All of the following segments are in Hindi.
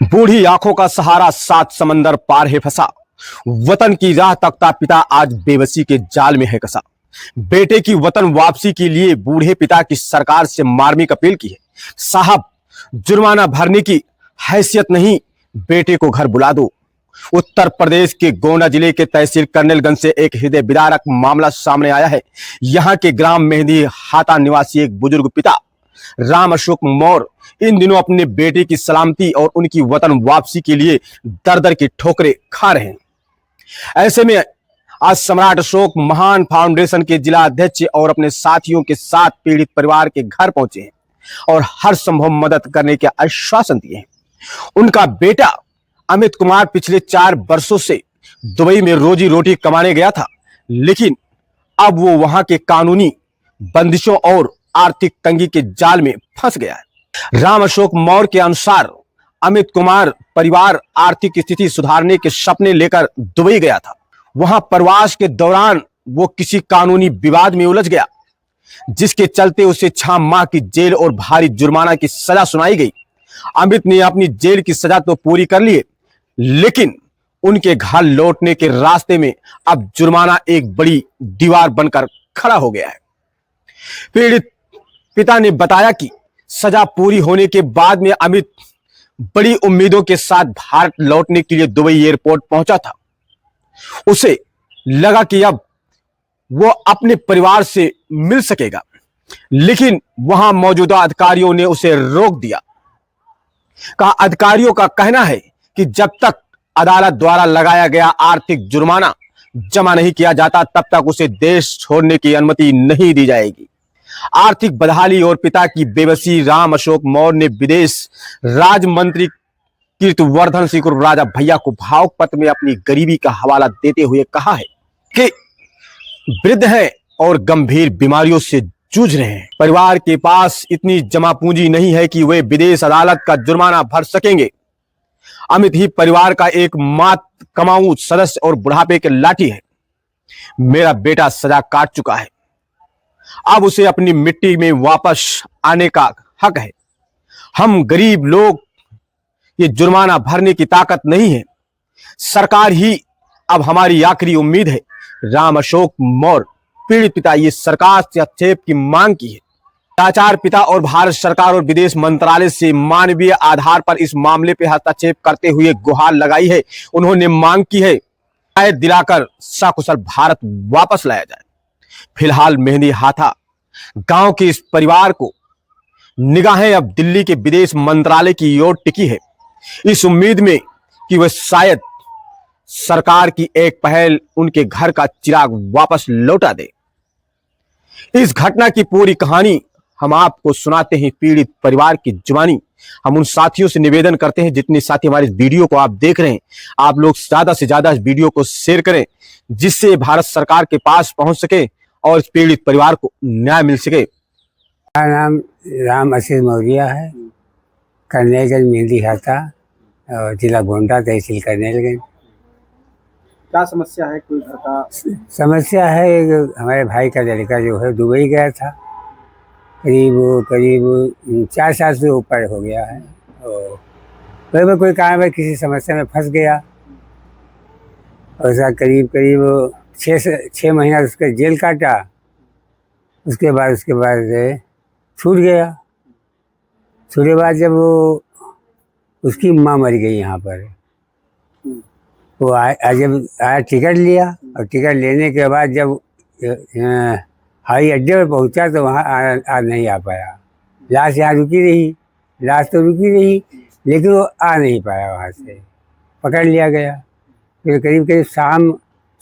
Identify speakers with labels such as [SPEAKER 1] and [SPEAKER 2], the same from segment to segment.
[SPEAKER 1] बूढ़ी आंखों का सहारा सात समंदर पार है फंसा। वतन की राह तकता पिता आज बेबसी के जाल में है कसा। बेटे की वतन वापसी के लिए बूढ़े पिता की सरकार से मार्मिक अपील की है। साहब, जुर्माना भरने की हैसियत नहीं, बेटे को घर बुला दो। उत्तर प्रदेश के गोंडा जिले के तहसील कर्नेलगंज से एक हृदय विदारक मामला सामने आया है। यहां के ग्राम मेहंदी हाता निवासी एक बुजुर्ग पिता राम अशोक मौर्य इन दिनों अपने बेटे की सलामती और उनकी वतन वापसी के लिए दर दर की ठोकरें खा रहे हैं। ऐसे में आज सम्राट अशोक महान फाउंडेशन के जिला अध्यक्ष और अपने साथियों के साथ पीड़ित परिवार के घर पहुंचे हैं और हर संभव मदद करने के आश्वासन दिए हैं। उनका बेटा अमित कुमार पिछले 4 वर्षों से दुबई में रोजी रोटी कमाने गया था, लेकिन अब वो वहां के कानूनी बंदिशों और आर्थिक तंगी के जाल में फंस गया है। राम अशोक मौर्य के अनुसार अमित कुमार परिवार आर्थिक स्थिति सुधारने के सपने लेकर दुबई गया था। वहां प्रवास के दौरान वो किसी कानूनी विवाद में उलझ गया, जिसके चलते उसे 6 माह की जेल और भारी जुर्माना की सजा सुनाई गई। अमित ने अपनी जेल की सजा तो पूरी कर ली, लेकिन उनके घर लौटने के रास्ते में अब जुर्माना एक बड़ी दीवार बनकर खड़ा हो गया है। पीड़ित पिता ने बताया कि सजा पूरी होने के बाद में अमित बड़ी उम्मीदों के साथ भारत लौटने के लिए दुबई एयरपोर्ट पहुंचा था। उसे लगा कि अब वो अपने परिवार से मिल सकेगा, लेकिन वहां मौजूदा अधिकारियों ने उसे रोक दिया। अधिकारियों का कहना है कि जब तक अदालत द्वारा लगाया गया आर्थिक जुर्माना जमा नहीं किया जाता, तब तक उसे देश छोड़ने की अनुमति नहीं दी जाएगी। आर्थिक बदहाली और पिता की बेबसी राम अशोक मौर्य ने विदेश राज्य मंत्री कीर्तिवर्धन सिंह राजा भैया को भावुक पत्र में अपनी गरीबी का हवाला देते हुए कहा है कि वृद्ध हैं और गंभीर बीमारियों से जूझ रहे हैं। परिवार के पास इतनी जमा पूंजी नहीं है कि वे विदेश अदालत का जुर्माना भर सकेंगे। अमित ही परिवार का एकमात्र कमाऊ सदस्य और बुढ़ापे के लाठी है। मेरा बेटा सजा काट चुका है, अब उसे अपनी मिट्टी में वापस आने का हक है। हम गरीब लोग ये जुर्माना भरने की ताकत नहीं है। सरकार ही अब हमारी आखिरी उम्मीद है। राम अशोक मौर्य पीड़ित पिता ये सरकार से हस्तक्षेप की मांग की है। लाचार पिता और भारत सरकार और विदेश मंत्रालय से मानवीय आधार पर इस मामले पर हस्तक्षेप करते हुए गुहार लगाई है। उन्होंने मांग की है न्याय दिलाकर सकुशल भारत वापस लाया जाए। फिलहाल मेहंदी हाथा गांव के इस परिवार को निगाहें अब दिल्ली के विदेश मंत्रालय की ओर टिकी है, इस उम्मीद में कि वह शायद सरकार की एक पहल उनके घर का चिराग वापस लौटा दे। इस घटना की पूरी कहानी हम आपको सुनाते हैं पीड़ित परिवार की जुबानी। हम उन साथियों से निवेदन करते हैं, जितने साथी हमारे इस वीडियो को आप देख रहे हैं, आप लोग ज्यादा से ज्यादा इस वीडियो को शेयर करें, जिससे भारत सरकार के पास पहुंच सके और इस पीड़ित परिवार को न्याय मिल सके।
[SPEAKER 2] मेरा नाम राम अशोक मौर्य है, कर्नेलगंज मेहंदी हाता और जिला गोंडा तहसील कर्नेलगंज।
[SPEAKER 3] क्या समस्या है? कोई घर का
[SPEAKER 2] समस्या है, हमारे भाई का लड़का जो है दुबई गया था, करीब 4 साल से ऊपर हो गया है। और कोई कारण है किसी समस्या में फंस गया, और करीब 6 महीना उसका जेल काटा। उसके बाद छूट गया। छूटे बाद जब वो उसकी माँ मर गई यहाँ पर, वो जब आया टिकट लिया, और टिकट लेने के बाद जब हवाई अड्डे पर पहुँचा तो वहाँ आ नहीं आ पाया। लाश यहाँ रुकी रही, लाश तो रुकी रही, लेकिन वो आ नहीं पाया, वहाँ से पकड़ लिया गया। फिर करीब शाम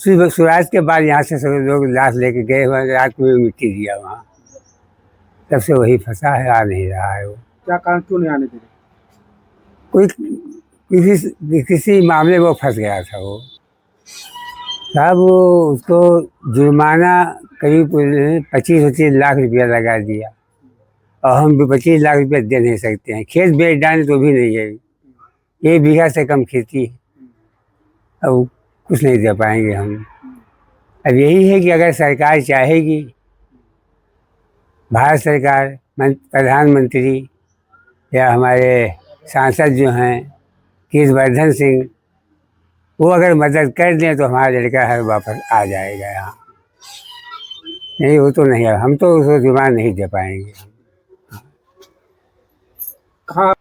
[SPEAKER 2] सूरज के बाद यहाँ से सब लोग लाश लेके गए, वहाँ रात में मिट्टी दिया वहाँ। तब से वही फंसा है, आ नहीं रहा है वो।
[SPEAKER 3] क्या कारण, क्यों नहीं आने दे रहे?
[SPEAKER 2] कोई किसी मामले में वो फंस गया था वो साहब। वो उसको जुर्माना करीब 25-25 लाख रुपया लगा दिया, और हम भी 25 लाख रुपया दे नहीं सकते हैं। खेत बेच डालें तो भी नहीं है, 1 बीघा से कम खेती है, अब कुछ नहीं दे पाएंगे हम। अब यही है कि अगर सरकार चाहेगी, भारत सरकार, प्रधानमंत्री या हमारे सांसद जो हैं, कीर्तिवर्धन सिंह, वो अगर मदद कर दें तो हमारा लड़का है वापस आ जाएगा यहाँ। नहीं वो तो नहीं है, हम तो उसको जुबान नहीं दे पाएंगे।
[SPEAKER 3] कहाँ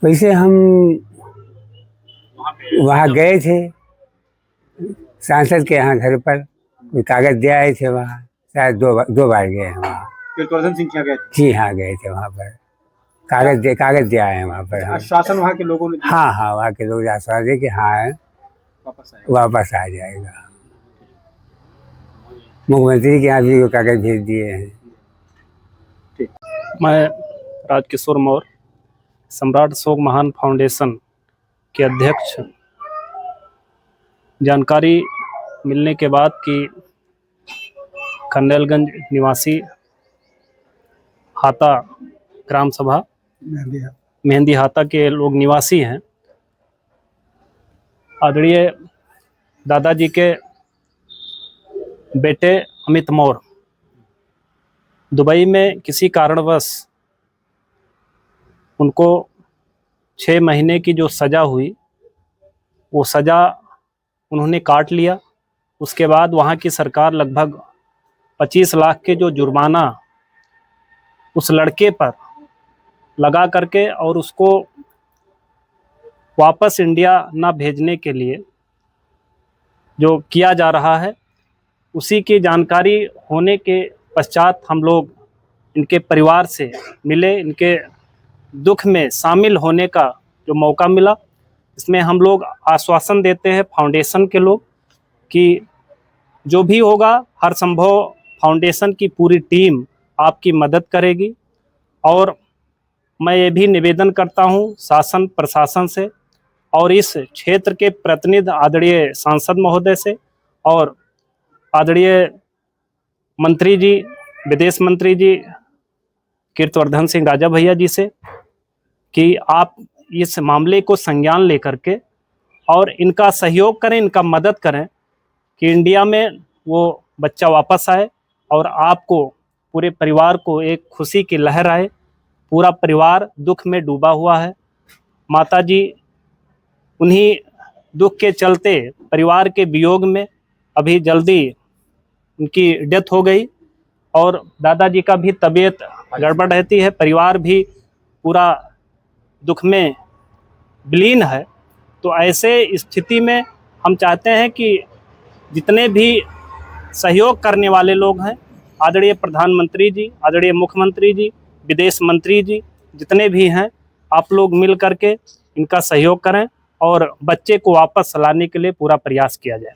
[SPEAKER 2] वैसे हम वहाँ गए थे सांसद के यहाँ घर पर, कोई कागज दे आए थे वहाँ, शायद दो बार गए हैं वहाँ।
[SPEAKER 3] कीर्तिवर्धन सिंह क्या गए थे?
[SPEAKER 2] जी हाँ गए थे वहाँ पर, कागज दे आए हैं वहाँ पर हम।
[SPEAKER 3] आश्वासन वहाँ के लोगों ने दिया,
[SPEAKER 2] हाँ हाँ, वहाँ के लोग आश्वासन दे कि हाँ वापस आ जाएगा। मुख्यमंत्री के यहाँ भी वो कागज भेज दिए हैं।
[SPEAKER 4] मैं राजकिशोर मौर्य, सम्राट अशोक महान फाउंडेशन के अध्यक्ष। जानकारी मिलने के बाद कि खंडेलगंज निवासी हाता ग्राम सभा मेहंदी हाता के लोग निवासी हैं, आदरणीय दादाजी के बेटे अमित मौर्य दुबई में किसी कारणवश उनको 6 महीने की जो सज़ा हुई वो सज़ा उन्होंने काट लिया। उसके बाद वहाँ की सरकार लगभग 25 लाख के जो जुर्माना उस लड़के पर लगा करके और उसको वापस इंडिया ना भेजने के लिए जो किया जा रहा है, उसी की जानकारी होने के पश्चात हम लोग इनके परिवार से मिले, इनके दुख में शामिल होने का जो मौका मिला। इसमें हम लोग आश्वासन देते हैं फाउंडेशन के लोग कि जो भी होगा हर संभव फाउंडेशन की पूरी टीम आपकी मदद करेगी। और मैं ये भी निवेदन करता हूँ शासन प्रशासन से और इस क्षेत्र के प्रतिनिधि आदरणीय सांसद महोदय से और आदरणीय मंत्री जी, विदेश मंत्री जी कीर्तिवर्धन सिंह राजा भैया जी से कि आप इस मामले को संज्ञान लेकर के और इनका सहयोग करें, इनका मदद करें कि इंडिया में वो बच्चा वापस आए और आपको पूरे परिवार को एक खुशी की लहर आए। पूरा परिवार दुख में डूबा हुआ है। माताजी उन्हीं दुख के चलते परिवार के वियोग में अभी जल्दी उनकी डेथ हो गई और दादाजी का भी तबीयत गड़बड़ रहती है, परिवार भी पूरा दुख में विलीन है। तो ऐसे स्थिति में हम चाहते हैं कि जितने भी सहयोग करने वाले लोग हैं, आदरणीय प्रधानमंत्री जी, आदरणीय मुख्यमंत्री जी, विदेश मंत्री जी, जितने भी हैं, आप लोग मिल करके इनका सहयोग करें और बच्चे को वापस लाने के लिए पूरा प्रयास किया जाए।